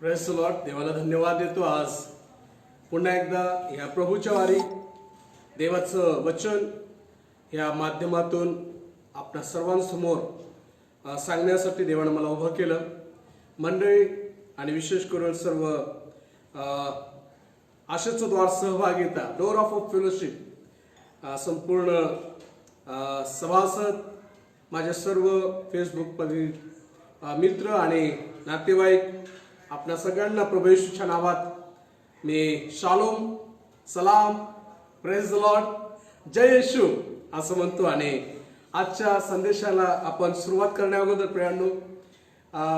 Press Lord. देवाला धन्यवाद देतो. आज पुन्हा एकदा या प्रभूच्या वारी देवाचं वचन या माध्यमातून आपल्या सर्वांसमोर सांगण्यासाठी देवानं मला उभं केलं. मंडळी आणि विशेष करून सर्व आशेचं द्वार सहभागिता, डोर ऑफ फेलोशिप, संपूर्ण सभासद, माझे सर्व फेसबुकवरील मित्र आणि नातेवाईक, आपल्या सगळ्यांना प्रभू येशूच्या नावात मी शालोम, सलाम, प्रेज द लॉर्ड, जय येशू असं म्हणतो. आणि आजच्या संदेशाला आपण सुरुवात करण्याअगोदर प्रियांनो,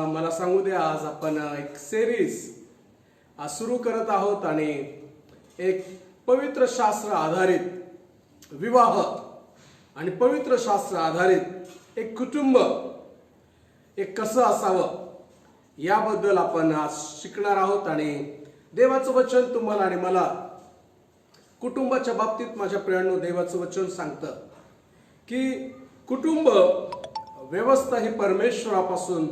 मला सांगू द्या, आज आपण एक सिरीज सुरू करत आहोत आणि एक पवित्र शास्त्र आधारित विवाह आणि पवित्र शास्त्र आधारित एक कुटुंब एक कसं असावं याबद्दल आपण आज शिकणार आहोत. आणि देवाचं वचन तुम्हाला आणि मला कुटुंबाच्या बाबतीत माझ्या प्रियांनो देवाचं वचन सांगतं की कुटुंब व्यवस्था ही परमेश्वरापासून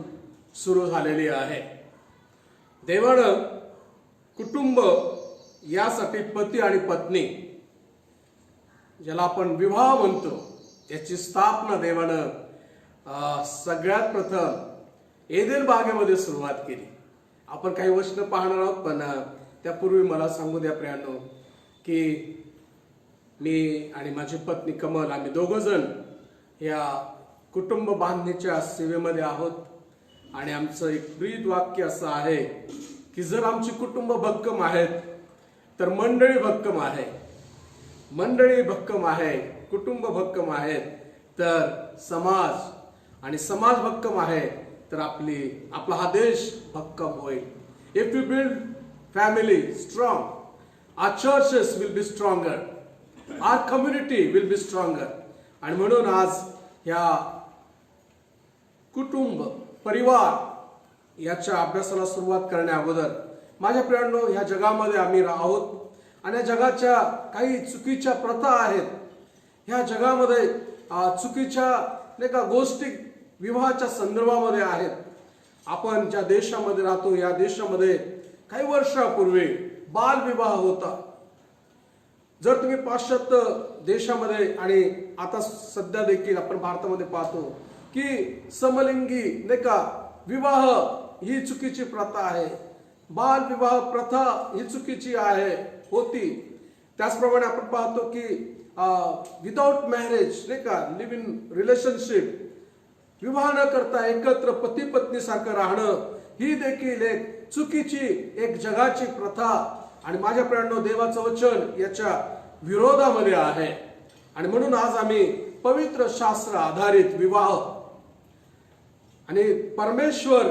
सुरू झालेली आहे. देवानं कुटुंब यासाठी पती आणि पत्नी, ज्याला आपण विवाह म्हणतो, याची स्थापना देवानं सगळ्यात प्रथम एदेन बागेमध्ये सुरुवात केली. आपण काही वचनं पाहणार आहोत, पण त्यापूर्वी मला सांगू द्या प्रियांनो की मी आणि माझी पत्नी कमल, आम्ही दोघं जण या कुटुंब बांधणीच्या सेवेमध्ये आहोत. आणि आमचं एक ब्रीद वाक्य असं आहे की जर आमची कुटुंब भक्कम आहेत तर मंडळी भक्कम आहे, मंडळी भक्कम आहे, कुटुंब भक्कम आहेत तर समाज, आणि समाज भक्कम आहे तर आपला हा देश भक्कम होईल. If you build family strong, our churches will be stronger, our community will be stronger. आणि म्हणून आज या कुटुंब परिवार याच्या अभ्यासाला सुरुवात करण्या अगोदर माझ्या प्रियांनो, ह्या जगामध्ये आम्ही आहोत आणि या जगाच्या काही चुकीच्या प्रथा आहेत. ह्या जगामध्ये चुकीच्या नाही का गोष्टी विवाहाच्या संदर्भामध्ये आहेत. आपण ज्या देशामध्ये राहतो या देशामध्ये काही वर्षापूर्वी बालविवाह होता. जर तुम्ही पाश्चात्य देशामध्ये आणि आता सध्या देखील आपण भारतामध्ये पाहतो की समलिंगी नाही का विवाह ही चुकीची प्रथा आहे, बालविवाह प्रथा ही चुकीची होती. त्याचप्रमाणे आपण पाहतो की विदाउट मॅरेज नाही का लिव्ह इन रिलेशनशिप, विवाह न करता एकत्र पती पत्नी सारखं राहणं ही देखील एक चुकीची एक जगाची प्रथा. आणि माझ्या प्रियांनो, देवाचं वचन याच्या विरोधामध्ये आहे. आणि म्हणून आज आम्ही पवित्र शास्त्र आधारित विवाह आणि परमेश्वर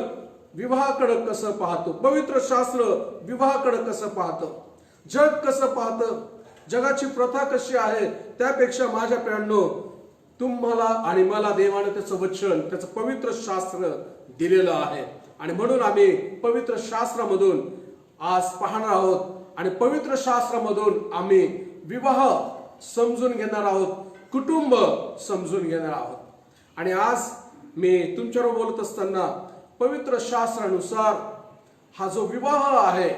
विवाहाकडे कसं पाहतो, पवित्र शास्त्र विवाहाकडे कसं पाहतं, जग कसं पाहतं, जगाची प्रथा कशी आहे, त्यापेक्षा माझ्या प्रियांनो तुम्हाला आणि मला देवानं त्याचं वचन, त्याचं पवित्र शास्त्र दिलेलं आहे. आणि म्हणून आम्ही पवित्र शास्त्रामधून आज पाहणार आहोत आणि पवित्र शास्त्रामधून आम्ही विवाह समजून घेणार आहोत, कुटुंब समजून घेणार आहोत. आणि आज मी तुमच्यावर बोलत असताना पवित्र शास्त्रानुसार हा जो विवाह आहे,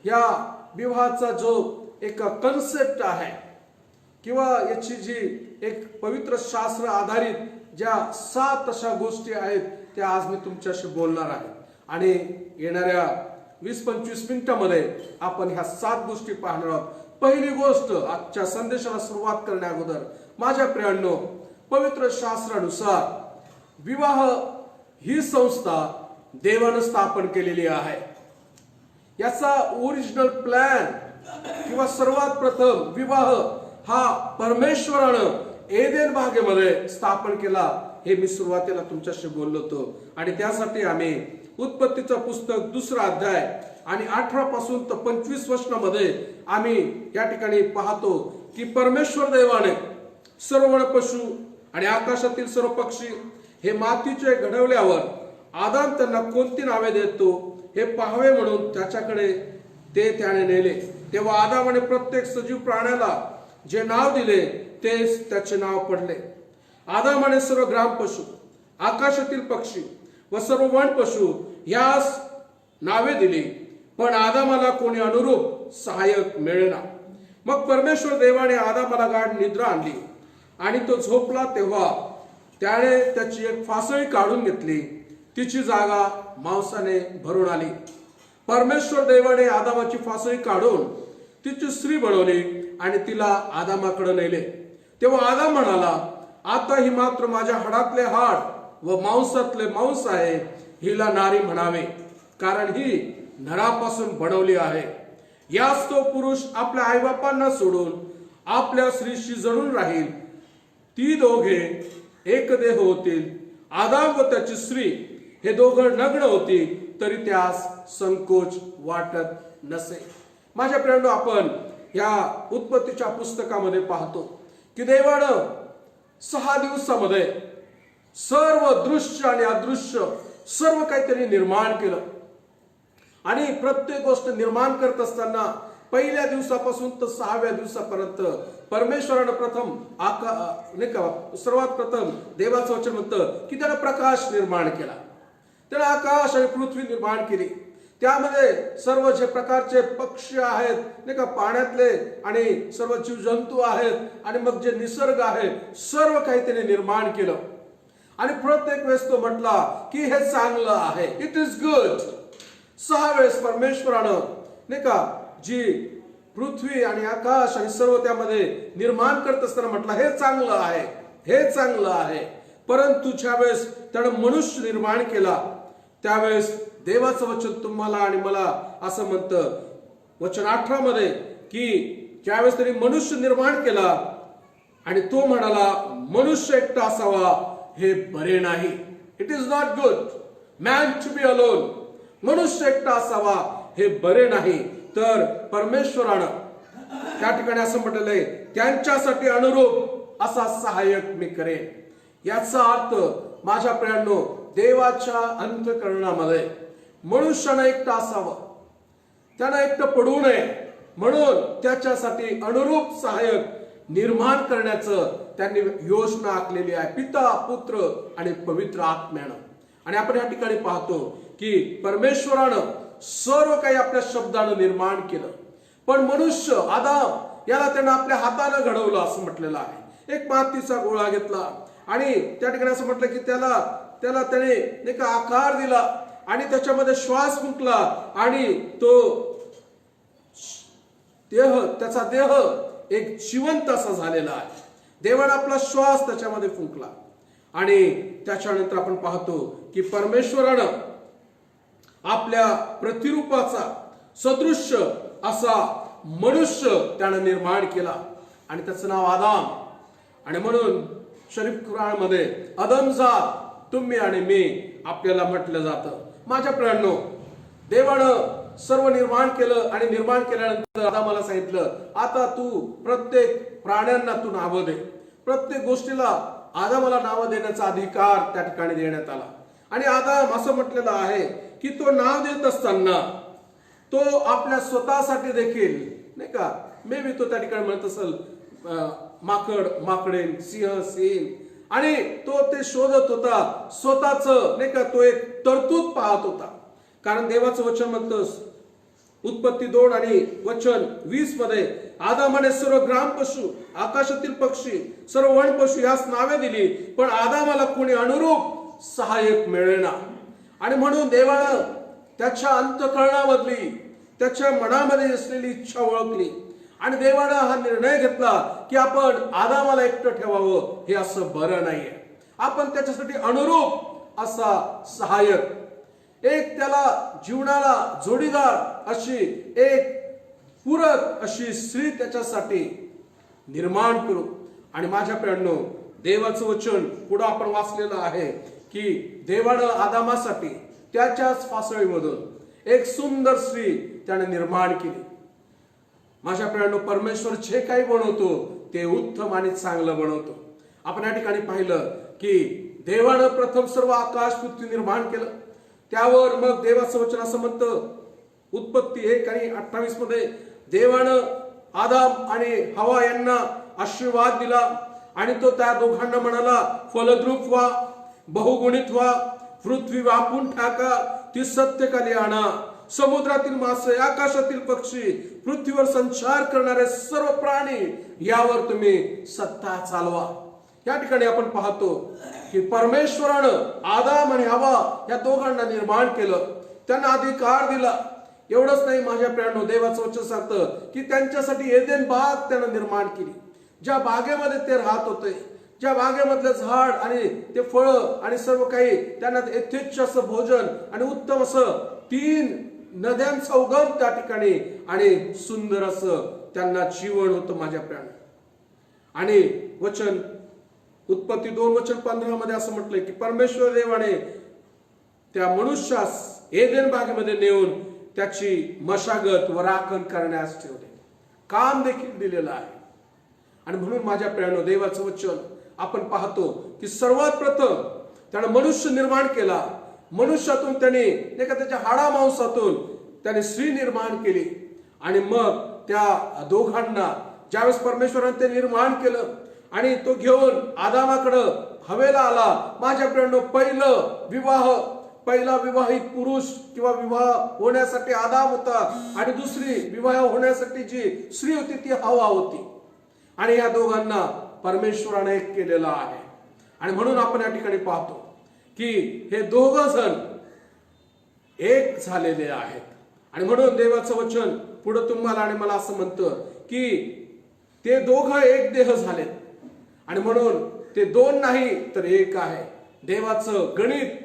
या विवाहाचा जो एक कन्सेप्ट आहे किंवा याची जी एक पवित्र शास्त्र आधारित ज्या 7 अशा गोष्टी आहेत त्या आज मी तुमच्याशी बोलणार आहे. आणि येणाऱ्या 20-25 मिनिटांमध्ये आपण ह्या 7 गोष्टी पाहणार आहोत. पहिली गोष्ट, आजच्या संदेशाला सुरुवात करण्या अगोदर माझ्या प्रियांनो, पवित्र शास्त्रानुसार विवाह ही संस्था देवानं स्थापन केलेली आहे. याचा ओरिजिनल प्लॅन किंवा सर्वात प्रथम विवाह हा परमेश्वरानं एदेन बागेमध्ये स्थापन केला, हे मी सुरुवातीला तुमच्याशी बोललो होतो. आणि त्यासाठी आम्ही उत्पत्तीचं पुस्तक 2रा अध्याय आणि 18 पासून तर 25 वचनामध्ये आम्ही या ठिकाणी पाहतो की परमेश्वर देवाने सर्व पशु आणि आकाशातील सर्व पक्षी हे मातीचे घडवल्यावर आदाम त्यांना कोणती नावे देतो हे पाहावे म्हणून त्याच्याकडे त्याने नेले. तेव्हा आदामाने प्रत्येक सजीव प्राण्याला जे नाव दिले तेच त्याचे नाव पडले. आदामाने सर्व ग्राम पशु, आकाशातील पक्षी व सर्व वन पशु यास नावे दिली, पण आदामाला कोणी अनुरूप सहाय्यक मिळेना. मग परमेश्वर देवाने आदामाला गाढ निद्रा आणली आणि तो झोपला. तेव्हा त्याने त्याची एक फासळी काढून घेतली, तिची जागा मांसाने भरून आली. परमेश्वर देवाने आदामाची फासळी काढून तिची स्त्री बनवली आणि तिला आदामाकडे नेले. तेव्हा आदाम म्हणाला, आता ही मात्र माझ्या हाडातले हाड व मांसातले मांस आहे, हिला नारी म्हणावे, कारण ही नरापासून बनवली आहे. याच तो पुरुष आपल्या आईबापांना सोडून आपल्या स्त्रीशी जळून राहील, ती दोघे एक देह होतील. आदाम व त्याची स्त्री हे दोघं नग्न होती, तरी त्यास संकोच वाटत नसे. माझ्या प्रियांनो, आपण या उत्पत्तीच्या पुस्तकामध्ये पाहतो की देवानं 6 दिवसामध्ये सर्व दृश्य आणि अदृश्य सर्व काहीतरी निर्माण केलं. आणि प्रत्येक गोष्ट निर्माण करत असताना पहिल्या दिवसापासून तर 6व्या दिवसापर्यंत परमेश्वरानं प्रथम सर्वात प्रथम देवाचं वचन म्हणतं की त्यानं प्रकाश निर्माण केला. त्यानं आकाश आणि पृथ्वी निर्माण केली. त्यामध्ये सर्व जे प्रकारचे पक्षी आहेत नाही का, पाण्यातले आणि सर्व जीवजंतू आहेत आणि मग जे निसर्ग आहे सर्व काही त्याने निर्माण केलं. आणि प्रत्येक वेळेस तो म्हटला की हे चांगलं आहे, इट इज गुड. 6 वेळेस परमेश्वरानं नाही का जी पृथ्वी आणि आकाश आणि सर्व त्यामध्ये निर्माण करत असताना म्हटलं हे चांगलं आहे, हे चांगलं आहे. परंतु ज्या वेळेस त्यानं मनुष्य निर्माण केला त्यावेळेस देवाचं वचन तुम्हाला आणि मला असं म्हणतं वचन 18 मध्ये की ज्यावेळेस त्यांनी मनुष्य निर्माण केला आणि तो म्हणाला मनुष्य एकटा असावा हे बरे नाही. It is not good man to be alone. मनुष्य एकटा असावा हे बरे नाही. तर परमेश्वरानं त्या ठिकाणी असं म्हटलंय, त्यांच्यासाठी अनुरूप असा सहाय्यक मी करेन. याचा अर्थ माझ्या प्रियांनो, देवाच्या अंतःकरणामध्ये मनुष्यानं एकटा असावं, त्यानं एकटं पडू नये म्हणून त्याच्यासाठी अनुरूप सहाय्यक निर्माण करण्याचं त्यांनी योजना आखलेली आहे, पिता, पुत्र आणि पवित्र आत्म्यानं. आणि आपण या ठिकाणी पाहतो की परमेश्वरानं सर्व काही आपल्या शब्दानं निर्माण केलं, पण मनुष्य आदाम याला त्यानं आपल्या हातानं घडवलं असं म्हटलेलं आहे. एक मातीचा गोळा घेतला आणि त्या ठिकाणी असं म्हटलं की त्याला त्याने नाही का आकार दिला आणि त्याच्यामध्ये श्वास फुंकला आणि तो त्याचा देह एक जिवंत असा झालेला आहे. देवाने आपला श्वास त्याच्यामध्ये फुंकला आणि त्याच्यानंतर आपण पाहतो की परमेश्वरानं आपल्या प्रतिरूपाचा सदृश्य असा मनुष्य त्यानं निर्माण केला आणि त्याचं नाव आदाम. आणि म्हणून शरीफ कुराणमध्ये आदमजात तुम्ही आणि मी आपल्याला म्हटलं जातं. माझ्या प्रियांनो, देवानं सर्व निर्माण केलं आणि निर्माण केल्यानंतर आदामाला सांगितलं आता तू प्रत्येक प्राण्यांना तू नावं दे. प्रत्येक गोष्टीला आदामाला नावं देण्याचा अधिकार त्या ठिकाणी देण्यात आला. आणि आदाम असं म्हटलेलं आहे की तो नाव देत असताना तो आपल्या स्वतःसाठी देखील नाही का मे बी तो त्या ठिकाणी म्हणत असेल माकड माकडेन, सिंह सिंह, आणि तो ते शोधत होता स्वतःच नाही का, तो एक तरतूद पाहत होता. कारण देवाचं वचन म्हणतं उत्पत्ती 2 आणि वचन 20 मध्ये आदामाने सर्व ग्राम पशु, आकाशातील पक्षी, सर्व वन पशु यास नावे दिली, पण आदामाला कोणी अनुरूप सहाय्यक मिळेना. आणि म्हणून देवानं त्याच्या अंतःकरणामधली त्याच्या मनामध्ये असलेली इच्छा ओळखली आणि देवानं हा निर्णय घेतला की आपण आदामाला एकटं ठेवावं, हे असं बरं नाहीये. आपण त्याच्यासाठी अनुरूप असा सहाय्यक, एक त्याला जीवनाला जोडीदार अशी एक पूरक अशी स्त्री त्याच्यासाठी निर्माण करू. आणि माझ्या प्रियांनो, देवाचं वचन पुढे आपण वाचलेलं आहे की देवानं आदामासाठी त्याच्याच फासळीमधून एक सुंदर स्त्री त्याने निर्माण केली. माझ्या प्रियांनो, परमेश्वर जे काही बनवतो ते उत्तम आणि चांगलं बनवतो. आपण या ठिकाणी पाहिलं की देवानं प्रथम सर्व आकाश पृथ्वी निर्माण केलं. त्यावर मग देवाचं वचन असं म्हणतं उत्पत्ती 1 आणि 28 मध्ये देवानं आदाम आणि हवा यांना आशीर्वाद दिला आणि तो त्या दोघांना म्हणाला फलद्रूप व्हा, बहुगुणित व्हा, पृथ्वी व्यापून टाका, ती सत्तेखाली आणा. समुद्रातील मासे, आकाशातील पक्षी, पृथ्वीवर संचार करणारे सर्व प्राणी यावर तुम्ही सत्ता चालवा. या ठिकाणी आपण पाहतो की परमेश्वरानं आदाम आणि हवा या दोघांना निर्माण केलं, त्यांना अधिकार दिला. एवढंच नाही माझ्या प्रियांनो, देवाचं वचन सांगतं की त्यांच्यासाठी एदेन बाग त्यानं निर्माण केली. ज्या बागेमध्ये ते राहत होते, ज्या बागेमधलं झाड आणि ते फळं आणि सर्व काही, त्यांना यथेच्छ असं भोजन आणि उत्तम असं 3 नद्यांचा उगम त्या ठिकाणी आणि सुंदर असं त्यांना जीवन होतं माझ्या प्रियांनो. आणि वचन उत्पत्ती 2:15 मध्ये असं म्हटलंय की परमेश्वर देवाने त्या मनुष्यास एदेन बागेमध्ये नेऊन त्याची मशागत व राखण करण्यास ठेवले. काम देखील दिलेलं आहे. आणि म्हणून माझ्या प्रियांनो, देवाचं वचन आपण पाहतो की सर्वात प्रथम त्याने मनुष्य निर्माण केला. मनुष्यातून त्याने त्याच्या हाडामांसातून त्याने स्त्री निर्माण केली. आणि मग त्या दोघांना ज्यावेळेस परमेश्वराने ते निर्माण केलं आणि तो घेऊन आदामाकडं हवेला आला. माझ्या प्रियांनो, पहिला विवाहित पुरुष किंवा विवाह होण्यासाठी आदाम होता आणि दुसरी विवाह होण्यासाठी जी स्त्री होती ती हवा होती. आणि या दोघांना परमेश्वराने एक केलेला आहे. आणि म्हणून आपण या ठिकाणी पाहतो की हे दोघं जण एक झालेले आहेत. आणि म्हणून देवाचं वचन पुढे तुम्हाला आणि मला असं म्हणतं की ते दोघं एक देह झालेत. आणि म्हणून ते 2 नाही तर 1 आहे. देवाचं गणित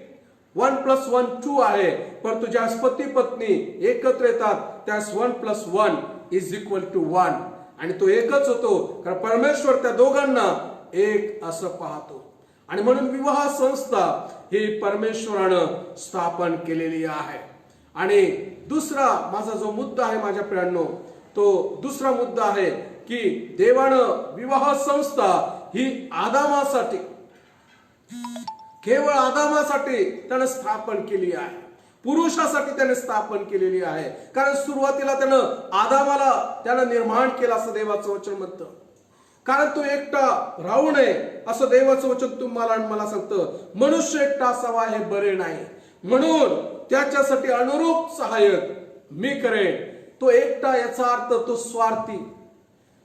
1+1 2 आहे. परंतु ज्या पती पत्नी एकत्र येतात त्यास 1+1 = 1 आणि तो एकच होतो. कारण परमेश्वर त्या दोघांना एक असं पाहतो. आणि म्हणून विवाह संस्था ही परमेश्वरानं स्थापन केलेली आहे. आणि दुसरा माझा जो मुद्दा आहे माझ्या प्रियांनो, तो दुसरा मुद्दा आहे की देवानं विवाह संस्था ही आदामासाठी, केवळ आदामासाठी त्यानं स्थापन केली आहे. पुरुषासाठी त्याने स्थापन केलेली आहे. कारण सुरुवातीला त्यानं निर्माण केलं असं देवाचं वचन म्हणतं. कारण तो एकटा राहू नये असं देवाचं वचन तुम्हाला आणि मला सांगतं. मनुष्य एकटा असावा हे बरे नाही, म्हणून त्याच्यासाठी अनुरूप सहाय्यक मी करेन. तो एकटा याचा अर्थ तो स्वार्थी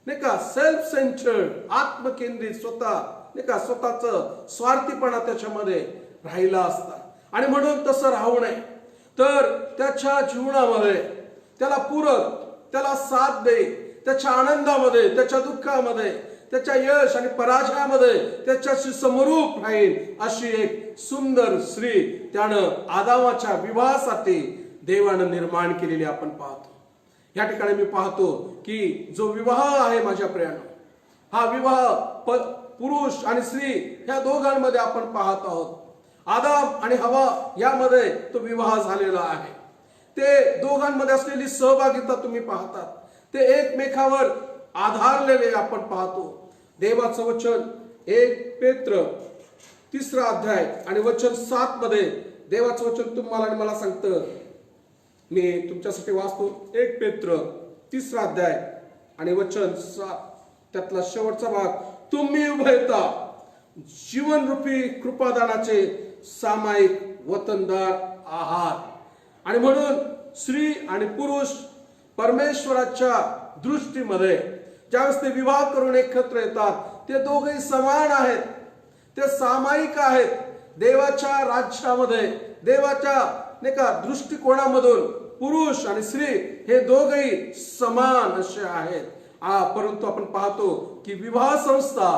नाही का, सेल्फ सेंचर्ड, आत्मकेंद्रित, स्वतःच स्वार्थीपणा त्याच्यामध्ये राहिला असता. आणि म्हणून तसं राहू नये, तर त्याच्या जीवनामध्ये त्याला पूरक, त्याला साथ दे, त्याच्या आनंदामध्ये, त्याच्या दुःखामध्ये, त्याच्या यश आणि पराजयामध्ये त्याच्याशी समरूप राहील अशी एक सुंदर स्त्री त्यानं आदामाच्या विवाहासाठी देवानं निर्माण केलेली आपण पाहतो. या ठिकाणी मी पाहतो की जो विवाह आहे माझ्या प्रियांनो, हा विवाह पुरुष आणि स्त्री ह्या दोघांमध्ये आपण पाहत आहोत. आदाम आणि हवा यामध्ये तो विवाह झालेला आहे. ते दोघांमध्ये असलेली सहभागिता तुम्ही पाहतात. ते एकमेकावर आधारलेले आपण पाहतो. देवाचं वचन 1 पेत्र 3 अध्याय आणि वचन 7 मध्ये देवाचं वचन तुम्हाला आणि मला सांगतं. मी तुमच्यासाठी वाचतो. 1 पेत्र 3 अध्याय आणि वचन 7, त्यातला शेवटचा भाग. तुम्ही उभयता जीवनरूपी कृपादानाचे सामायिक वतनदार आहात. आणि म्हणून स्त्री आणि पुरुष परमेश्वराच्या दृष्टीमध्ये ज्यावेळेस ते विवाह करून एकत्र येतात, ते दोघेही समान आहेत, ते सामायिक आहेत. देवाच्या राज्यामध्ये, देवाच्या दृष्टिकोनामधून पुरुष आणि स्त्री हे दोघेही समान असे आहेत. परंतु आपण पाहतो की विवाह संस्था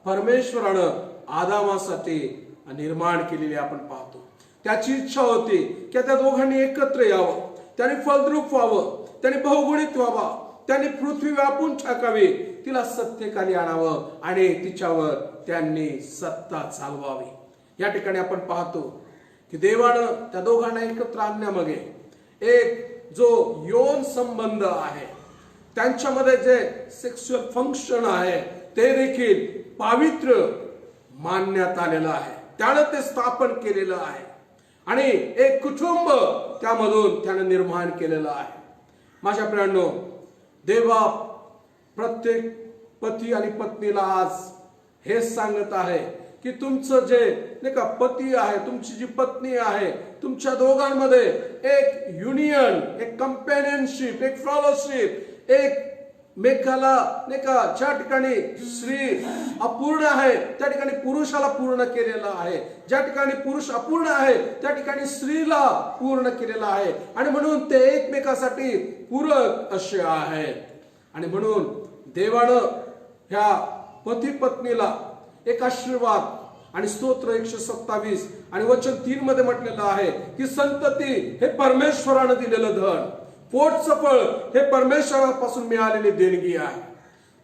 परमेश्वरानं आदामासाठी निर्माण केलेली आपण पाहतो. त्याची इच्छा होती की त्या दोघांनी एकत्र यावं, त्यांनी फलद्रूप व्हावं, त्यांनी बहुगुणित व्हावा, त्यांनी पृथ्वी व्यापून टाकावी, तिला सत्तेखाली आणावं आणि तिच्यावर त्यांनी सत्ता चालवावी. या ठिकाणी आपण पाहतो की देवानं त्या दोघांना एकत्र आणण्यामागे एक जो यौन संबंध आहे, त्यांच्यामध्ये जे सेक्शुअल फंक्शन आहे ते देखील पावित्र्य मानण्यात आलेलं आहे. त्यानं ते स्थापन केलेलं आहे आणि एक कुटुंब त्यामधून त्यानं निर्माण केलेलं आहे. माझ्या प्रियांनो, देवा प्रत्येक पती आणि पत्नीला आज हेच सांगत आहे की तुमचं जे नाही का पती आहे, तुमची जी पत्नी आहे, तुमच्या दोघांमध्ये एक युनियन, एक कंपॅनियनशिप, एक फेलोशिप, एक मेकाला नाही का ज्या ठिकाणी स्त्री अपूर्ण आहे त्या ठिकाणी पुरुषाला पूर्ण केलेला आहे, ज्या ठिकाणी पुरुष अपूर्ण आहे त्या ठिकाणी स्त्रीला पूर्ण केलेला आहे. आणि म्हणून ते एकमेकासाठी पूरक असे आहेत. आणि म्हणून देवानं ह्या पती पत्नीला एक आशीर्वाद आणि स्तोत्र 127 आणि वचन 3 मध्ये म्हटलेलं आहे की संतती हे परमेश्वरानं दिलेलं धन, पोटचं फळ हे परमेश्वरापासून मिळालेली देणगी आहे.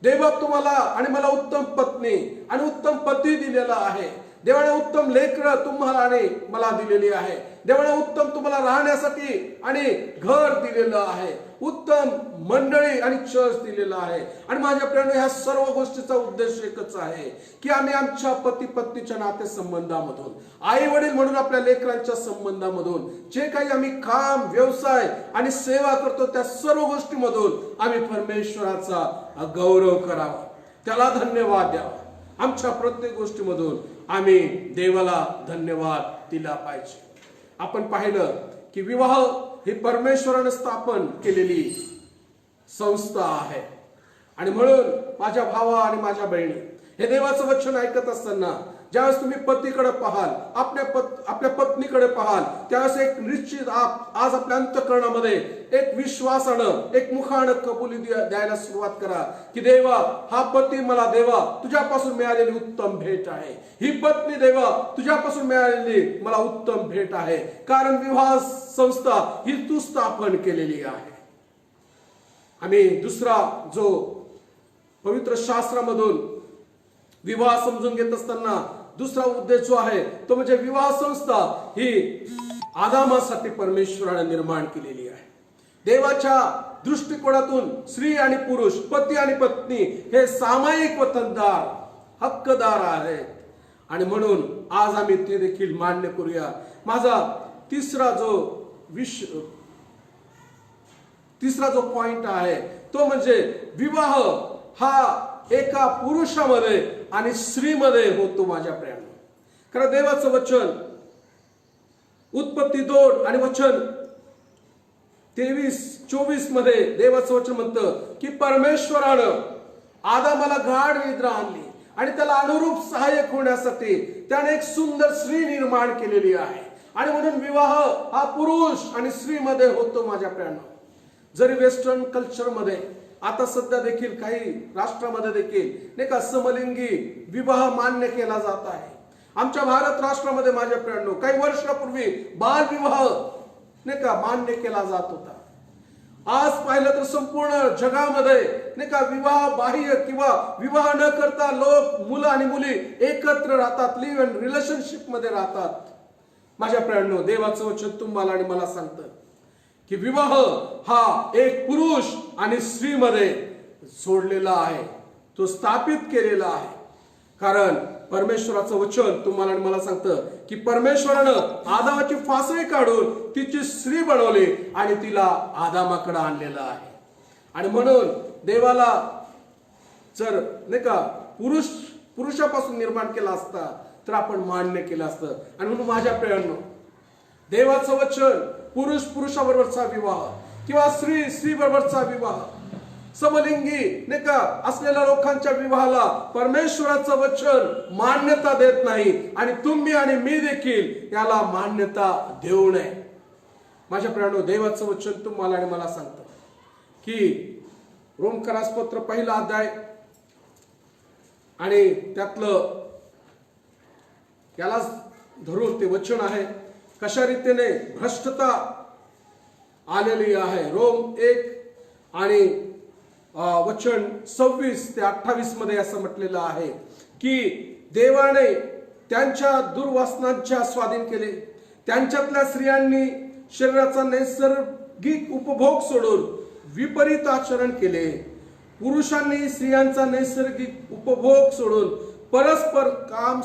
देवा तुम्हाला आणि मला उत्तम पत्नी आणि उत्तम पती दिलेला आहे. देवाने उत्तम लेकरं तुम्हाला आणि मला दिलेली आहे. देवाने उत्तम तुम्हाला राहण्यासाठी आणि घर दिलेलं आहे, उत्तम मंडळी आणि चर्च दिलेला आहे. आणि माझ्या प्रियानो, ह्या सर्व गोष्टीचा उद्देश एकच आहे की आम्ही आमच्या पती पत्नीच्या नातेसंबंधामधून, आई वडील म्हणून आपल्या लेकरांच्या संबंधामधून जे काही आम्ही काम, व्यवसाय आणि सेवा करतो त्या सर्व गोष्टीमधून आम्ही परमेश्वराचा गौरव करावा, त्याला धन्यवाद द्यावा. आमच्या प्रत्येक गोष्टीमधून आम्ही देवाला धन्यवाद दिला पाहिजे. आपण पाहिलं की विवाह ही परमेश्वराने स्थापन केलेली संस्था आहे. आणि म्हणून माझ्या भावा आणि माझ्या बहिणी, हे देवाचं वचन ऐकत असताना ज्यावेळेस तुम्ही पतीकडे पाहाल, आपल्या पत्नीकडे पाहाल, त्यावेळेस एक निश्चित आज आपल्या अंतःकरणामध्ये एक विश्वासानं, एक मुखानं कबुली द्यायला सुरुवात करा की देवा, हा पती मला देवा तुझ्यापासून मिळालेली उत्तम भेट आहे, ही पत्नी देवा तुझ्यापासून मिळालेली मला उत्तम भेट आहे. कारण विवाह संस्था ही तू स्थापन केलेली आहे. आम्ही दुसरा जो पवित्र शास्त्रामधून विवाह समजून घेत असताना दुसरा उद्देश जो आहे तो म्हणजे विवाह संस्था ही आदामासाठी परमेश्वराने निर्माण केलेली आहे. देवाच्या दृष्टिकोनातून स्त्री आणि पुरुष, पती आणि पत्नी हे सामायिक वतनदार, हक्कदार आहेत. आणि म्हणून आज आम्ही ते देखील मान्य करूया. माझा तिसरा जो पॉइंट आहे तो म्हणजे विवाह हा एका पुरुषामध्ये आणि स्त्रीमध्ये होतो. माझ्या प्रियांनो, कारण देवाचं वचन उत्पत्ती 2 आणि वचन 23-24 मध्ये देवाचं वचन म्हणतं की परमेश्वरानं आदामाला गाढ निद्रा आणली आणि त्याला अनुरूप सहाय्यक होण्यासाठी त्याने एक सुंदर स्त्री निर्माण केलेली आहे. आणि म्हणून विवाह हा पुरुष आणि स्त्रीमध्ये होतो. माझ्या प्रियांनो, जरी वेस्टर्न कल्चरमध्ये आता सध्या देखील काही राष्ट्रामध्ये देखील नाही का समलिंगी विवाह मान्य केला जात आहे. आमच्या भारत राष्ट्रामध्ये माझ्या प्रियांनो काही वर्षापूर्वी बालविवाह नाही का मान्य केला जात होता. आज पाहिलं तर संपूर्ण जगामध्ये नाही का विवाह बाह्य किंवा विवाह न करता लोक, मुलं आणि मुली एकत्र राहतात, लिव्ह इन रिलेशनशिप मध्ये राहतात. माझ्या प्रियांनो, देवाचं वचन तुम्हाला आणि मला सांगतं की विवाह हा एक पुरुष आणि स्त्रीमध्ये जोडलेला आहे, तो स्थापित केलेला आहे. कारण परमेश्वराचं वचन तुम्हाला आणि मला सांगतं की परमेश्वरानं आदामाची फासळी काढून तिची स्त्री बनवली आणि तिला आदामाकडे आणलेलं आहे. आणि म्हणून देवाला जर नाही का पुरुषापासून निर्माण केला असता तर आपण मान्य केलं असतं. आणि म्हणून माझ्या प्रियांनो, देवाचं वचन पुरुष पुरुषाबरोबरचा विवाह किंवा स्त्री स्त्री बरोबरचा विवाह, समलिंगी नाही का असलेल्या लोकांच्या विवाहाला परमेश्वराचं वचन मान्यता देत नाही. आणि तुम्ही आणि मी देखील याला मान्यता देऊ नये. माझ्या प्रियांनो, देवाचं वचन तुम्हाला आणि मला सांगतं की रोमकरासपत्र 1 अध्याय आणि त्यातलं याला धरून ते वचन आहे, कशा रीतीने भ्रष्टता आलेली आहे. रोम 1 आणि वचन 26 ते 28 मध्ये असं म्हटलेलं आहे की देवाने त्यांच्या दुर्वासनांच्या स्वाधीन केले. त्यांच्यातल्या स्त्रियांनी शरीराचा नैसर्गिक उपभोग सोडून विपरीत आचरण केले. पुरुषांनी स्त्रियांचा नैसर्गिक उपभोग सोडून परस्पर काम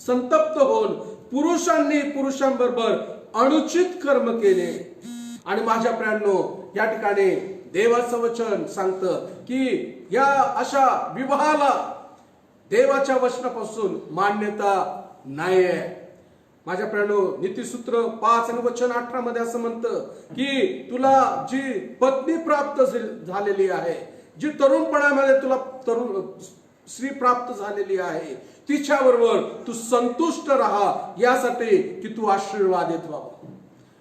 संतप्त होऊन पुरुषांनी पुरुषांबरोबर अनुचित कर्म केले. आणि माझ्या प्रियांनो, या ठिकाणी देवाचं वचन सांगतं की या अशा विवाहाला देवाच्या वचनापासून मान्यता नाही आहे. माझ्या प्रियानो, नीतिसूत्र 5 आणि वचन 18 मध्ये असं म्हणतं की तुला जी पत्नी प्राप्त झालेली आहे, जी तरुणपणामध्ये तुला स्त्री प्राप्त झालेली आहे, तिच्याबरोबर तू संतुष्ट राहा, यासाठी की तू आशीर्वादित व्हावा.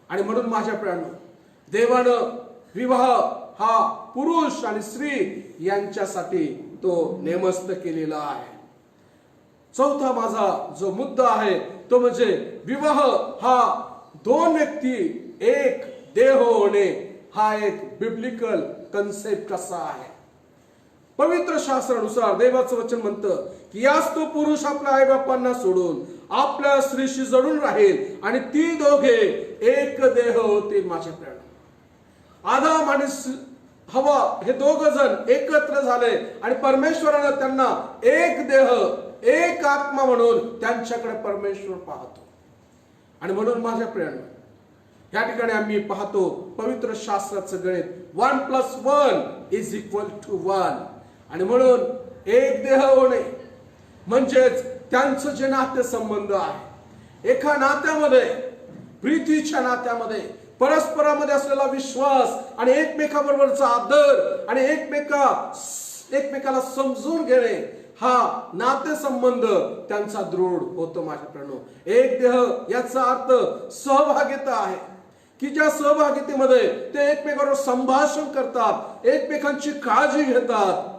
आणि म्हणून माझ्या प्रियानो, देवानं विवाह हा पुरुष आणि स्त्री यांच्यासाठी तो नेमस्त केलेला आहे. चौथा माझा जो मुद्दा आहे तो म्हणजे विवाह हा दोन व्यक्ती एक देह होणे हा एक बिब्लिकल कन्सेप्ट असा आहे. पवित्र शास्त्रानुसार देवाचं वचन म्हणतं की याच तो पुरुष आपल्या आईबापांना सोडून आपल्या स्त्रीशी जडून राहील आणि ती दोघे एक देह होतील. माझ्या प्रिय, आदाम आणि हवा हे दोघ जण एकत्र झाले आणि परमेश्वरानं त्यांना एक देह एक आत्मा म्हणून त्यांच्याकडे परमेश्वर पाहतो. आणि म्हणून माझ्या प्रियानो, या ठिकाणी आम्ही पाहतो पवित्र शास्त्राचं गणित 1+1=1. आणि म्हणून एक देह होणे म्हणजेच त्यांचं जे नातेसंबंध आहे, एका नात्यामध्ये, प्रीतीच्या नात्यामध्ये, परस्परामध्ये असलेला विश्वास आणि एकमेकाबरोबरचा आदर आणि एकमेकाला समजून घेणे, हा नातेसंबंध त्यांचा दृढ होतो. माझ्या प्रियानो, एक देह याचा अर्थ सहभागिता आहे की ज्या सहभागितेमध्ये ते एकमेकांबरोबर संभाषण करतात, एकमेकांची काळजी घेतात,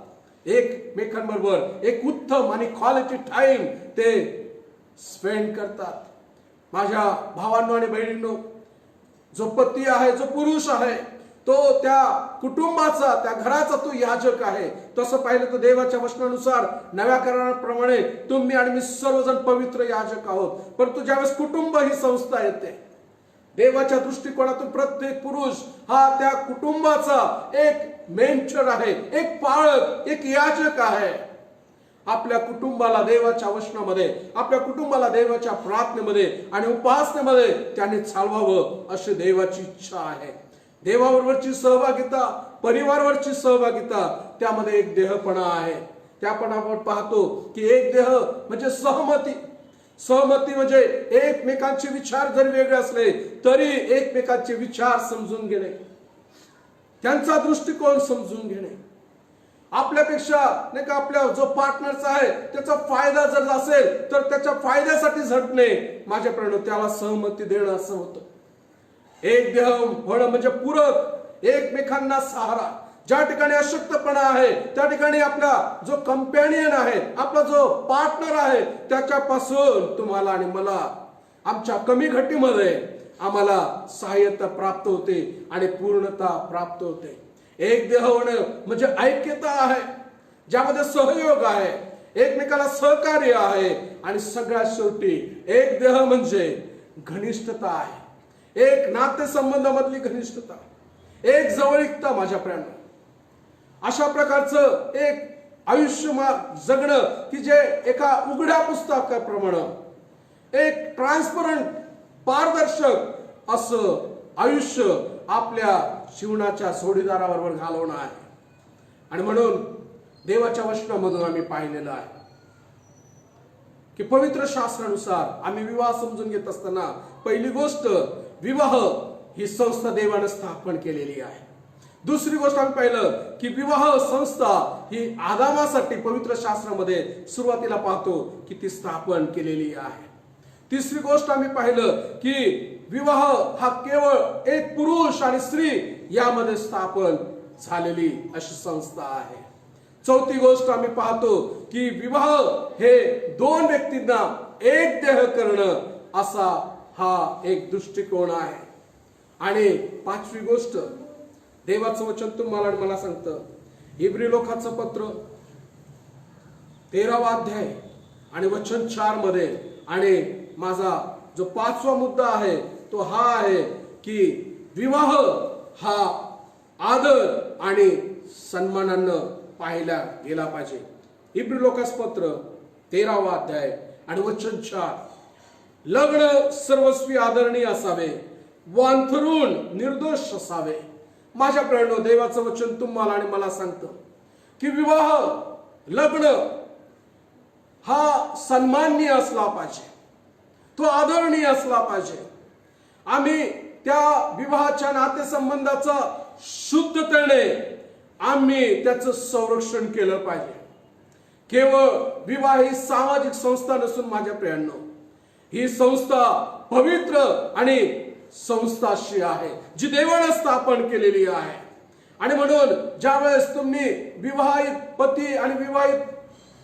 एकमेकांबरोबर एक उत्तम आणि क्वालिटी टाइम ते स्पेंड करतात. माझ्या भावांनो आणि बहिणींनो, जो पती आहे, जो पुरुष आहे, तो त्या कुटुंबाचा, त्या घराचा तो याजक आहे. तसं पाहिलं तर देवाच्या वचनानुसार नव्या कराराप्रमाणे तुम्ही आणि मी सर्वजण पवित्र याजक आहोत. परंतु ज्यावेळेस कुटुंब ही संस्था येते, देवाच्या दृष्टिकोनातून प्रत्येक पुरुष हा त्या कुटुंबाचा एक मेंटर आहे, एक पाळक, एक याजक आहे. आपल्या कुटुंबाला देवाच्या वचनामध्ये, आपल्या कुटुंबाला देवाच्या प्रार्थनेमध्ये आणि उपासनेमध्ये त्याने चालवावं अशी देवाची इच्छा आहे. देवाबरोबरची सहभागिता, परिवारावरची सहभागिता, त्यामध्ये एक देहपणा आहे. त्यापण आपण पाहतो की एक देह म्हणजे सहमती. सहमती म्हणजे एकमेकांचे विचार जरी वेगळे असले तरी एकमेकांचे विचार समजून घेणे, त्यांचा दृष्टिकोन समजून घेणे, आपल्यापेक्षा नाही का आपल्या जो पार्टनरचा आहे त्याचा फायदा जर असेल तर त्याच्या फायद्यासाठी झटणे. माझ्या प्रियानो, त्याला सहमती देणं असं होतं. एक देह होणं म्हणजे पूरक, एकमेकांना सहारा. ज्या ठिकाणी अशक्तपणा आहे त्या ठिकाणी आपला जो कंपॅनियन आहे, आपला जो पार्टनर आहे, त्याच्यापासून तुम्हाला आणि मला आमच्या कमी घटीमध्ये आम्हाला सहाय्यता प्राप्त होते आणि पूर्णता प्राप्त होते. एक देह होणं म्हणजे ऐक्यता आहे, ज्यामध्ये सहयोग आहे, एकमेकाला सहकार्य आहे आणि सगळ्यात शेवटी एक देह म्हणजे घनिष्ठता आहे. एक नातेसंबंधामधली घनिष्ठता, एक जवळीकता. माझ्या प्रियानो, अशा प्रकारचं एक आयुष्य जगणं की जे एका उघड्या पुस्तकाप्रमाणे एक ट्रान्सपरंट, पारदर्शक असं आयुष्य आपल्या जीवनाच्या जोडीदाराबरोबर घालवणं आहे. आणि म्हणून देवाच्या वचनामधून आम्ही पाहिलेलं आहे की पवित्र शास्त्रानुसार आम्ही विवाह समजून घेत असताना पहिली गोष्ट, विवाह ही संस्था देवाने स्थापन केलेली आहे. दुसरी गोष्ट आम्ही पाहिलं की विवाह संस्था ही आदामासाठी पवित्र शास्त्रामध्ये सुरुवातीला पाहतो की ती स्थापन केलेली आहे. तिसरी गोष्ट आम्ही पाहिलं की विवाह हा केवळ एक पुरुष आणि स्त्री यामध्ये स्थापन झालेली अशी संस्था आहे. चौथी गोष्ट आम्ही पाहतो की विवाह हे दोन व्यक्तींना एक देह करणं असा हा एक दृष्टिकोन आहे. आणि पाचवी गोष्ट, देवाचं वचन तुम्हाला आणि मला सांगतं, इब्री लोकांचं पत्र 13वा अध्याय आणि वचन 4 मध्ये. आणि माझा जो पाचवा मुद्दा आहे तो हा आहे की विवाह हा आदर आणि सन्मानानं पाहिला गेला पाहिजे. इब्री लोकांचं पत्र 13वा अध्याय आणि वचन 4, लग्न सर्वस्वी आदरणीय असावे व अंथरूण निर्दोष असावे. माझ्या प्रियानो, देवाचं वचन तुम्हाला आणि मला सांगतं की विवाह, लग्न हा सन्माननीय असला पाहिजे, तो आदरणीय असला पाहिजे. आम्ही त्या विवाहाच्या नातेसंबंधाचा शुद्धतेने आम्ही त्याचं संरक्षण केलं पाहिजे. केवळ विवाह ही सामाजिक संस्था नसून माझ्या प्रियांनो, ही संस्था पवित्र आणि संस्थाशी आहे, जी देवाने स्थापन केलेली आहे. आणि म्हणून ज्यावेळेस तुम्ही विवाहित पती आणि विवाहित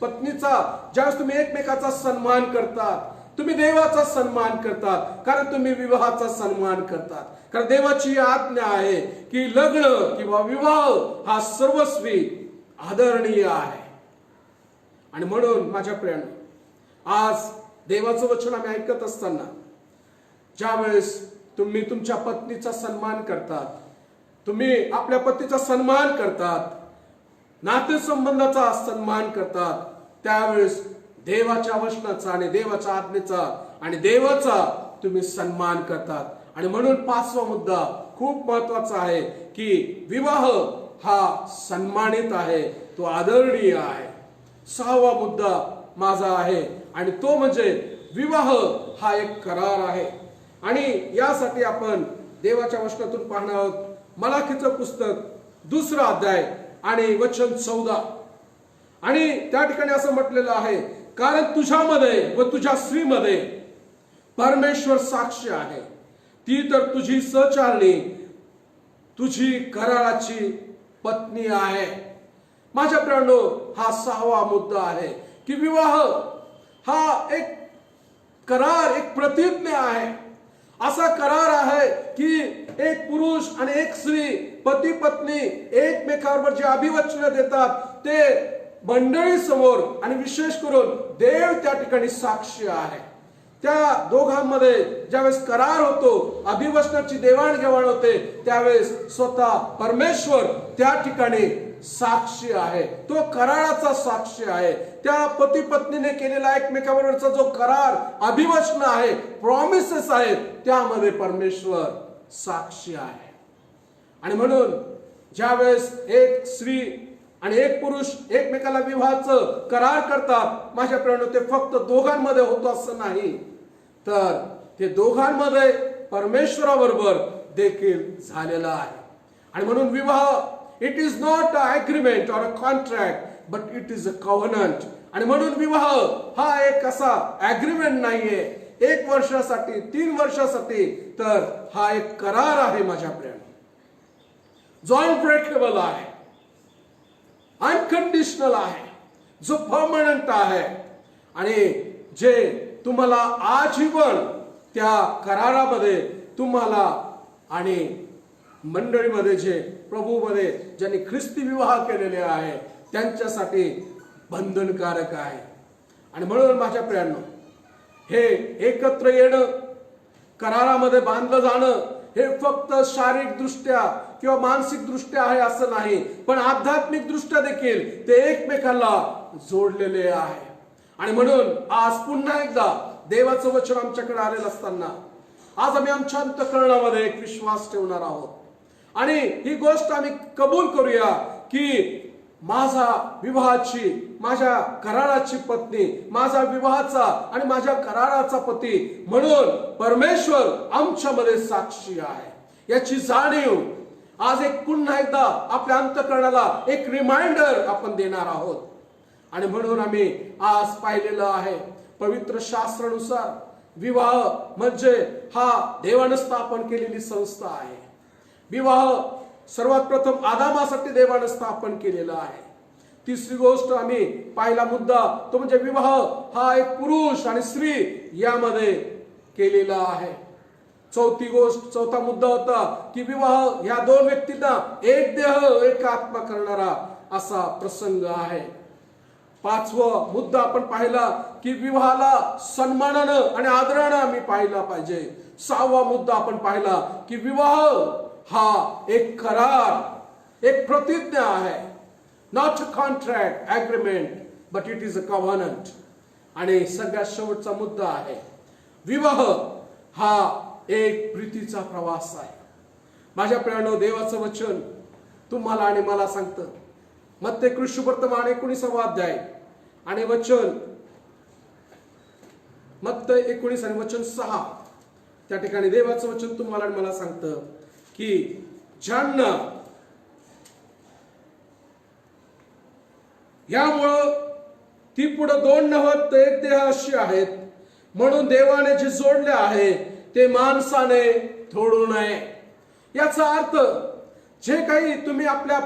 पत्नीचा ज्यावेळेस तुम्ही एकमेकाचा सन्मान करतात, तुम्ही देवाचा सन्मान करतात, कारण तुम्ही विवाहाचा सन्मान करतात. कारण देवाची आज्ञा आहे की लग्न किंवा विवाह हा सर्वस्वी आदरणीय आहे. आणि म्हणून माझ्या प्रियांनो, आज देवाचं वचन आम्ही ऐकत असताना ज्यावेळेस तुम्ही तुमच्या पत्नीचा सन्मान करतात, तुम्ही आपल्या पतीचा सन्मान करतात, नातेसंबंधाचा सन्मान करतात, त्यावेळेस देवाच्या वचनाचा आणि देवाच्या आज्ञेचा आणि देवाचा तुम्ही सन्मान करतात. आणि म्हणून पाचवा मुद्दा खूप महत्वाचा आहे की विवाह हा सन्मानित आहे, तो आदरणीय आहे. सहावा मुद्दा माझा आहे आणि तो म्हणजे विवाह हा एक करार आहे. आणि यासाठी आपण देवाच्या वचनातून पाहणार आहोत. मलाखीचं पुस्तक 2 अध्याय आणि वचन 14. आणि त्या ठिकाणी असं म्हटलेलं आहे, कारण तुझ्यामध्ये व तुझ्या स्त्रीमध्ये परमेश्वर साक्षी आहे, ती तर तुझी सहचारणी, तुझी कराराची पत्नी आहे. माझ्या प्रियांनो, हा सहावा मुद्दा आहे की विवाह हा एक करार, एक प्रतिज्ञा आहे. असा करार आहे की एक पुरुष आणि एक स्त्री, पती पत्नी एकमेकांवर जे अभिवचन देतात ते मंडळी समोर आणि विशेष करून देव त्या ठिकाणी साक्षी आहे. त्या दोघांमध्ये ज्यावेळेस करार होतो, अभिवचनाची देवाणघेवाण होते, त्यावेळेस स्वतः परमेश्वर त्या ठिकाणी साक्षी आहे. तो कराराचा साक्षी आहे. त्या पती पत्नीने केलेला एकमेकांबरोबरचा जो करार, अभिवचन आहे, प्रॉमिसेस आहेत, त्यामध्ये परमेश्वर साक्षी आहे. आणि म्हणून ज्यावेळेस एक स्त्री आणि एक पुरुष एकमेकाला विवाहाचं करार करतात, माझ्या प्रियांनो, ते फक्त दोघांमध्ये होतो असं नाही, तर ते दोघांमध्ये परमेश्वराबरोबर देखील झालेला आहे. आणि म्हणून विवाह it is not a agreement or a contract but it is a covenant. आणि म्हणून विवाह हा एक असा एग्रीमेंट नाहीये 1 वर्षासाठी, 3 वर्षासाठी, तर हा एक करार आहे माझ्या प्रियांनो, जो अनब्रेकेबल आहे, अनकंडिशनल आहे, जो परमनंट आहे आणि जे तुम्हाला आजीवन त्या करारामध्ये तुम्हाला आणि मंडळीमध्ये जे प्रभूमध्ये ज्यांनी ख्रिस्ती विवाह केलेले आहे त्यांच्यासाठी बंधनकारक आहे. आणि म्हणून माझ्या प्रियांनो, हे एकत्र येणं, करारामध्ये बांधलं जाणं, हे फक्त शारीरिक दृष्ट्या किंवा मानसिक दृष्ट्या आहे असं नाही, पण आध्यात्मिक दृष्ट्या देखील ते एकमेकांना जोडलेले आहे. आणि म्हणून आज पुन्हा एकदा देवाचं वचन आमच्याकडे आलेलं असताना आज आम्ही आमच्या अंतःकरणामध्ये एक विश्वास ठेवणार आहोत आणि ही गोष्ट आम्ही कबूल करूया की माझा विवाहाची, माझ्या कराराची पत्नी, माझा विवाहाचा आणि माझ्या कराराचा पती म्हणून परमेश्वर आमच्यामध्ये साक्षी आहे. याची जाणीव आज एक पुन्हा एकदा आपल्या अंतःकरणाला एक रिमाइंडर आपण देणार आहोत. आणि म्हणून आम्ही आज पाहिलेलं आहे पवित्र शास्त्रानुसार विवाह म्हणजे हा देवाने स्थापन केलेली संस्था आहे. विवाह सर्वात प्रथम आदामासाठी देवाने स्थापन केलेला आहे. तिसरी गोष्ट आम्ही पाहिला मुद्दा तो म्हणजे विवाह हा एक पुरुष आणि स्त्री यामध्ये केलेला आहे. चौथा मुद्दा होता की विवाह ह्या 2 व्यक्तींना एक देह एक आत्मा करणारा असा प्रसंग आहे. 5वा मुद्दा आपण पाहिला की विवाहाला सन्मानानं आणि आदरानं आम्ही पाहिला पाहिजे. 6वा मुद्दा आपण पाहिला की विवाह हा एक करार, एक प्रतिज्ञा आहे. Not a contract, agreement, but it is a covenant. आणि सगळ्यात शेवटचा मुद्दा आहे विवाह हा एक प्रीतीचा प्रवास आहे. माझ्या प्रियांनो, देवाचं वचन तुम्हाला आणि मला सांगतं, मत्ते कृष्ण वर्तमान 19वा अध्याय आणि वचन मत्तई 19 आणि वचन 6 त्या ठिकाणी देवाचं वचन तुम्हाला आणि मला सांगतं की ज्यांना यामुळं ती पुढे दोन नव्हत एक देह अशी आहेत, म्हणून देवाने जे जोडले आहे ते माणसाने तोडू नये. याचा अर्थ जे काही तुम्ही आपल्या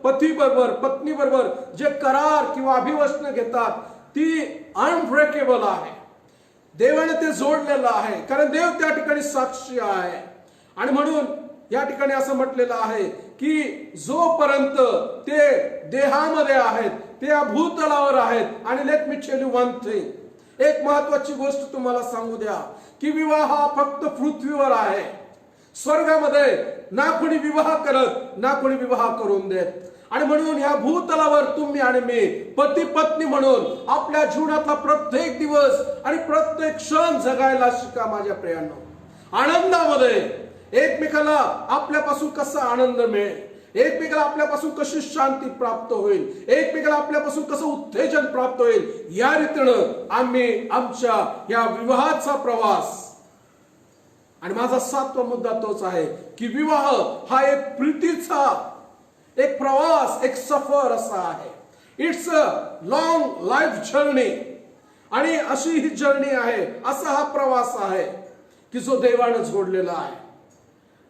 पती बरोबर पत्नी बरोबर जे करार किंवा अभिवचन घेतात ती अनब्रेकेबल आहे. देवाने ते जोडलेलं आहे, कारण देव त्या ठिकाणी साक्षी आहे. आणि म्हणून या ठिकाणी असं म्हटलेलं आहे की जोपर्यंत ते देहामध्ये आहेत ते या भूतलावर आहेत. आणि let me tell you one thing, एक महत्वाची गोष्ट तुम्हाला सांगू द्या की विवाह हा फक्त पृथ्वीवर आहे. स्वर्गामध्ये ना कोणी विवाह करत ना कोणी विवाह करून देत. आणि म्हणून ह्या भूतलावर तुम्ही आणि मी पती पत्नी म्हणून आपल्या जीवनातला प्रत्येक दिवस आणि प्रत्येक क्षण जगायला शिका माझ्या प्रियांनो. आनंदामध्ये एकमेकाला आपल्यापासून कसा आनंद मिळेल, एकमेकाला आपल्यापासून कशी शांती प्राप्त होईल, एकमेकाला आपल्यापासून कसं उत्तेजन प्राप्त होईल, या रीतीनं आम्ही आमच्या या विवाहाचा प्रवास. आणि माझा 7वा मुद्दा तोच आहे की विवाह हा एक प्रीतीचा एक प्रवास, एक सफर असा आहे. It's a long life journey. आणि अशी ही जर्नी आहे, असा हा प्रवास आहे की जो देवानं जोडलेला आहे.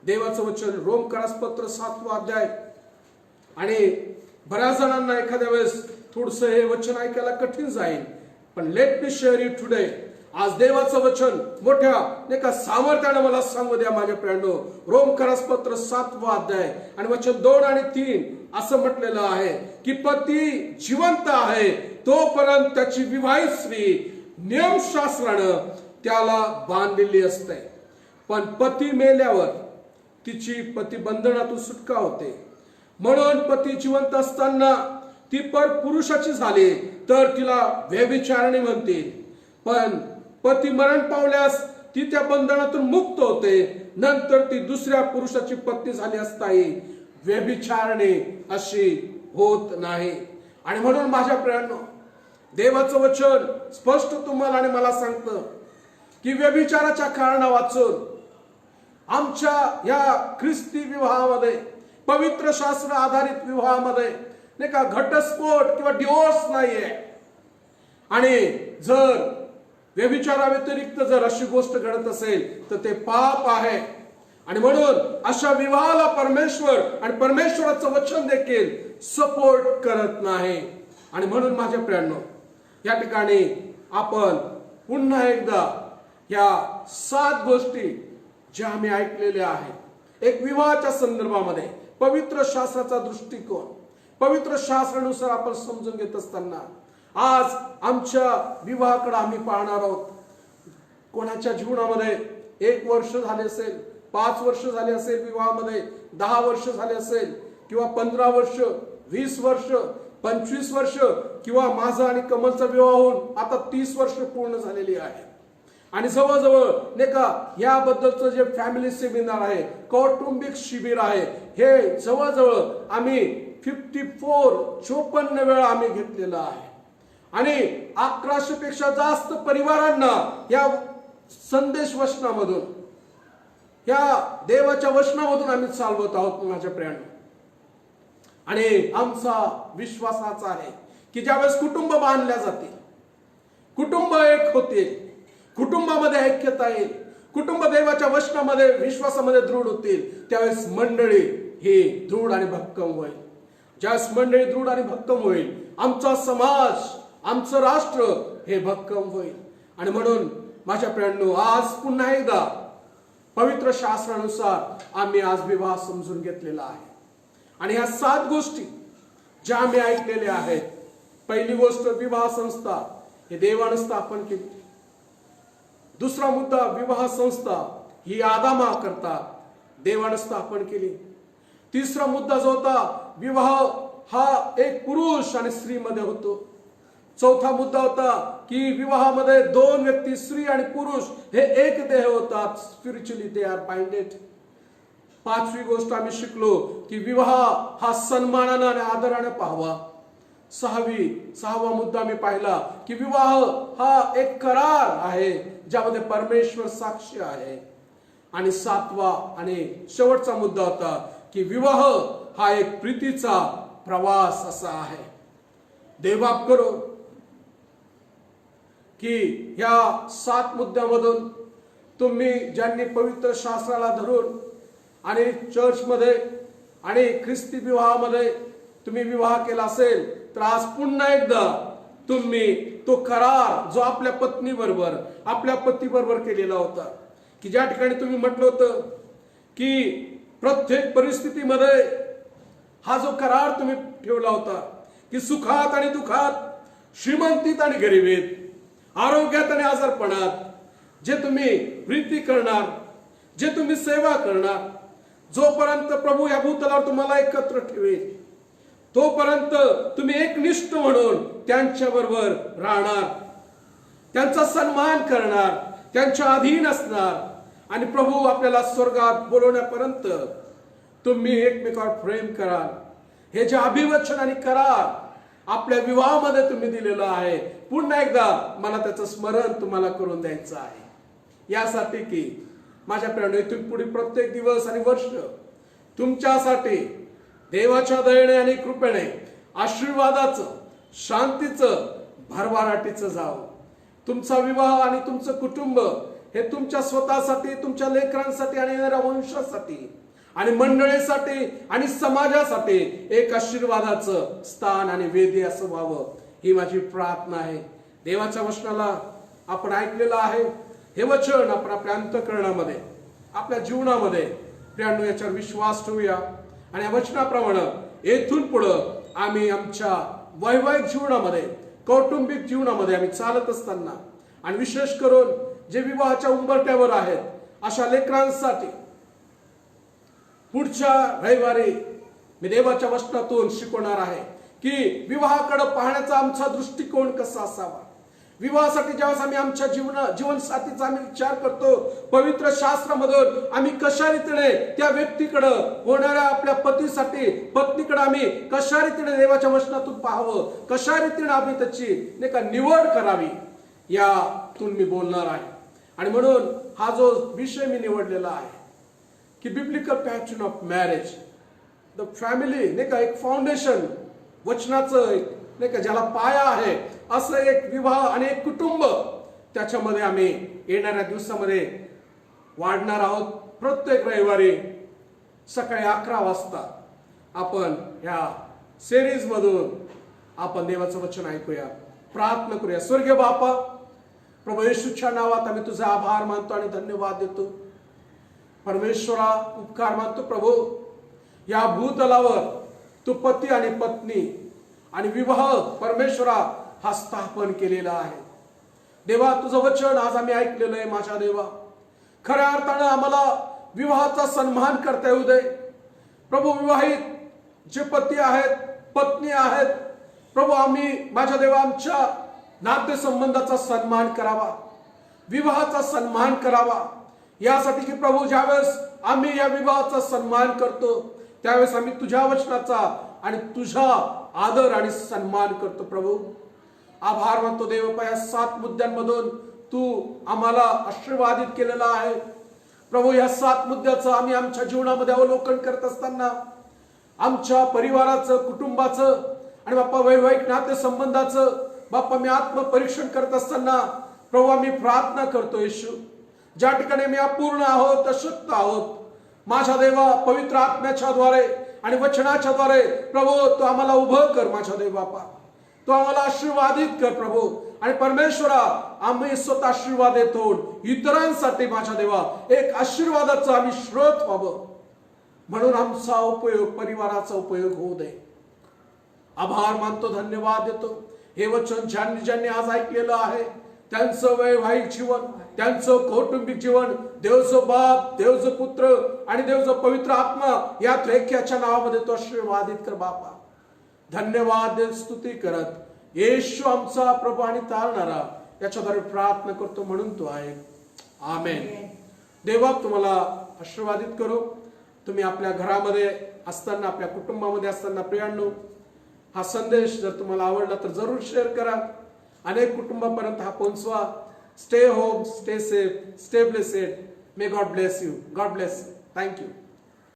देवाचं वचन रोमकरास पत्र 7वा अध्याय. आणि बऱ्याच जणांना एखाद्या वेळेस थोडस हे वचन ऐकायला कठीण जाईल, पण let me share it today. आज देवाचं वचन मोठ्या एका सामर्थ्याने मला सांगू द्या माझ्या प्रियांनो. रोमकरास पत्र 7वा अध्याय आणि वचन 2 आणि 3 असं म्हटलेलं आहे की पती जिवंत आहे तोपर्यंत त्याची विवाहित स्त्री नियमशास्त्रानं त्याला बांधलेली असते, पण पती मेल्यावर तिची पतिबंधनातून सुटका होते. म्हणून पती जिवंत असताना ती पर पुरुषाची झाली तर तिला व्यभिचारिणी म्हणतील, पण पती मरण पावल्यास ती त्या बंधनातून मुक्त होते. नंतर ती दुसऱ्या पुरुषाची पत्नी झाली असताही व्यभिचारिणी अशी होत नाही. आणि म्हणून माझ्या प्रियांनो देवाचं वचन स्पष्ट तुम्हाला आणि मला सांगतं की व्यभिचाराच्या कारणा वाचून आमच्या या ख्रिस्ती विवाहामध्ये, पवित्र शास्त्र आधारित विवाहामध्ये नाही का घटस्फोट किंवा डिवोर्स नाहीये. आणि जर व्यभिचारा व्यतिरिक्त जर अशी गोष्ट घडत असेल तर ते पाप आहे. आणि म्हणून अशा विवाहाला परमेश्वर आणि परमेश्वराचं वचन देखील सपोर्ट करत नाही. आणि म्हणून माझ्या प्रियांनो या ठिकाणी आपण पुन्हा एकदा या 7 गोष्टी ज्या आम्ही ऐकलेल्या आहेत एक विवाहाच्या संदर्भामध्ये पवित्र शास्त्राचा दृष्टिकोन, पवित्र शास्त्रानुसार आपण समजून घेत असताना आज आमच्या विवाहाकडे आम्ही पाहणार आहोत. कोणाच्या जीवनामध्ये 1 वर्ष झाले असेल, 5 वर्ष झाले असेल विवाहामध्ये, 10 वर्ष झाले असेल किंवा 15 वर्ष, 20 वर्ष, 25 वर्ष किंवा माझा आणि कमलचा विवाह होऊन आता 30 वर्ष पूर्ण झालेली आहे. आणि जवळजवळ नाही का याबद्दलचं जे फॅमिली सेमिनार आहे, कौटुंबिक शिबिर आहे, हे जवळजवळ आम्ही 54 वेळा आम्ही घेतलेलं आहे. आणि 1100 पेक्षा जास्त परिवारांना या संदेश वचनामधून, या देवाच्या वचनामधून आम्ही चालवत आहोत माझ्या प्रियांनो. आणि आमचा विश्वासाचा आहे की ज्यावेळेस कुटुंब बांधल्या जातील, कुटुंब एक होतील, कुटुंबामध्ये ऐक्यता येईल, कुटुंब देवाच्या वचनामध्ये विश्वासामध्ये दृढ होतील, त्यावेळेस मंडळी ही दृढ आणि भक्कम होईल. ज्यावेळेस मंडळी दृढ आणि भक्कम होईल, आमचा समाज, आमचं राष्ट्र हे भक्कम होईल. आणि म्हणून माझ्या प्रियांनो आज पुन्हा एकदा पवित्र शास्त्रानुसार आम्ही आज विवाह समजून घेतलेला आहे. आणि ह्या 7 गोष्टी ज्या आम्ही ऐकलेल्या आहेत. पहिली गोष्ट विवाह संस्था हे देवाने स्थापन केली. दुसरा मुद्दा विवाह संस्था ही आदामा करता देवाने स्थापन केली. तिसरा मुद्दा जो होता विवाह हा एक पुरुष आणि स्त्री मध्ये होतो. चौथा मुद्दा होता की विवाहामध्ये 2 व्यक्ती स्त्री आणि पुरुष हे एक देह होतात, स्पिरिच्युअली दे आर बाइंडेड. पाचवी गोष्ट आम्ही शिकलो की विवाह हा सन्मानाने आणि आदराने पाहावा. सहावा मुद्दा मी पाहिला की विवाह हा एक करार आहे ज्यामध्ये परमेश्वर साक्षी आहे. आणि 7वा आणि शेवटचा मुद्दा होता की विवाह हा एक प्रीतीचा प्रवास असा आहे. देवबाप करो की ह्या 7 मुद्द्यामधून तुम्ही ज्यांनी पवित्र शास्त्राला धरून आणि चर्चमध्ये आणि ख्रिस्ती विवाहामध्ये तुम्ही विवाह केला असेल तर आज पुन्हा एकदा तुम्ही तो करार जो आपल्या पत्नी बरोबर आपल्या पती बरोबर केलेला होता की ज्या ठिकाणी तुम्ही म्हटलं होतं की प्रत्येक परिस्थितीमध्ये हा जो करार तुम्ही ठेवला होता की सुखात आणि दुखात, श्रीमंतीत आणि गरिबीत, आरोग्यात आणि आजारपणात जे तुम्ही प्रीती करणार, जे तुम्ही सेवा करणार, जोपर्यंत प्रभू या भूतलावर तुम्हाला एकत्र ठेवेल तोपर्यंत तुम्ही एकनिष्ठ म्हणून त्यांच्या बरोबर राहणार, त्यांचा सन्मान करणार, त्यांच्या अधीन असणार आणि प्रभू आपल्याला स्वर्गात बोलवण्यापर्यंत तुम्ही एकमेकावर प्रेम कराल. हे जे अभिवचन आणि करार आपल्या विवाहामध्ये तुम्ही दिलेलं आहे, पुन्हा एकदा मला त्याचं स्मरण तुम्हाला करून द्यायचं आहे. यासाठी की माझ्या प्रियांनो, इथून पुढे प्रत्येक दिवस आणि वर्ष तुमच्यासाठी देवाच्या दयेने आणि कृपेने आशीर्वादाचं, शांतीचं, भरभराटीचं जावं. तुमचा विवाह आणि तुमचं कुटुंब हे तुमच्या स्वतःसाठी, तुमच्या लेकरांसाठी आणि येणाऱ्या वंशासाठी आणि मंडळीसाठी आणि समाजासाठी एक आशीर्वादाचं स्थान आणि वेदी असं व्हावं, ही माझी प्रार्थना आहे. देवाच्या वचनाला आपण ऐकलेलं आहे. हे वचन आपण आपल्या अंतःकरणामध्ये, आपल्या जीवनामध्ये प्रियांनो याच्यावर विश्वास ठेवूया आणि या वचनाप्रमाणे येथून पुढं आम्ही आमच्या वैवाहिक जीवनामध्ये, कौटुंबिक जीवनामध्ये आम्ही चालत असताना आणि विशेष करून जे विवाहाच्या उंबरठ्यावर आहेत अशा लेकरांसाठी पुढच्या रविवारी मी देवाच्या वचनातून शिकवणार आहे की विवाहाकडे पाहण्याचा आमचा दृष्टिकोन कसा असावा. विवाहासाठी ज्यावेळेस आम्ही आमच्या जीवनसाथीचा आम्ही विचार करतो, पवित्र शास्त्रामधून आम्ही कशा रीतीने त्या व्यक्तीकडे, होणाऱ्या आपल्या पतीसाठी पत्नीकडे आम्ही कशा रीतीने देवाच्या वचनातून पाहावं, कशा रीतीने आम्ही त्याची नाही का निवड करावी, यातून मी बोलणार आहे. आणि म्हणून हा जो विषय मी निवडलेला आहे की biblical pattern of marriage, the family, नाही का, एक फाउंडेशन, वचनाचं एक नाही का ज्याला पाया आहे असं एक विवाह आणि एक कुटुंब, त्याच्यामध्ये आम्ही येणाऱ्या दिवसामध्ये वाढणार आहोत. प्रत्येक रविवारी सकाळी 11 वाजता आपण ह्या सिरीज मधून आपण देवाचं वचन ऐकूया, प्रार्थना करूया. स्वर्गीय बापा, प्रभू येशूच्या नावात आम्ही तुझा आभार मानतो आणि धन्यवाद देतो. परमेश्वरा, उपकार मानतो प्रभू, या भूतलावर तू पती आणि पत्नी आणि विवाह परमेश्वरा हा स्थापन केलेला आहे. देवा, तुझं वचन आज आम्ही ऐकलेलं आहे. माझ्या देवा, खऱ्या अर्थानं आम्हाला विवाहाचा सन्मान करता येऊ दे प्रभू. विवाहित जे पती आहेत, पत्नी आहेत प्रभू, आम्ही माझ्या देवा आमच्या नातेसंबंधाचा सन्मान करावा, विवाहाचा सन्मान करावा. यासाठी की प्रभू ज्यावेळेस आम्ही या विवाहाचा सन्मान करतो त्यावेळेस आम्ही तुझ्या वचनाचा आणि तुझा आदर आणि सन्मान करतो. प्रभू आभार मानतो देव, या 7 मुद्द्यांमधून तू आम्हाला आशीर्वादित केलेला आहे प्रभू. या 7 मुद्द्याचं आम्ही आमच्या जीवनामध्ये अवलोकन करत असताना आमच्या परिवाराचं, कुटुंबाचं आणि बाप्पा वैवाहिक नातेसंबंधाचं बाप्पा मी आत्मपरीक्षण करत असताना प्रभू आम्ही प्रार्थना करतो येशू, ज्या ठिकाणी मी अपूर्ण आहोत, अशक्त आहोत, माझ्या देवा पवित्र आत्म्याच्या द्वारे आणि वचनाच्या द्वारे प्रभू तो आम्हाला उभं कर. माझ्या देव बापा, तो आम्हाला आशीर्वादित कर प्रभू. आणि परमेश्वरा, आम्ही स्वतः आशीर्वाद देतो इतरांसाठी माझ्या देवा एक आशीर्वादाचा आम्ही स्रोत व्हावं, म्हणून आमचा उपयोग, परिवाराचा उपयोग होऊ दे. आभार मानतो, धन्यवाद देतो. हे वचन ज्यांनी ज्यांनी आज ऐकलेलं आहे त्यांचं वैवाहिक जीवन, त्यांचं कौटुंबिक जीवन देवचं बाप, देवचं पुत्र आणि देवचं पवित्र आत्मा या ऐक्याच्या नावामध्ये तो आशीर्वादित कर बापा. धन्यवाद, स्तुती करत येशू आमचा प्रभू आणि तारणारा याच्याद्वारे प्रार्थना करतो म्हणून तो आहे. आमेन. देवा तुम्हाला आशीर्वादित करो. तुम्ही आपल्या घरामध्ये असताना, आपल्या कुटुंबामध्ये असताना प्रियांनो, हा संदेश जर तुम्हाला आवडला तर जरूर शेअर करा, अनेक कुटुंबापर्यंत हा पोहोचवा. Stay home, stay safe, stay blessed. May God bless you. God bless. Thank you.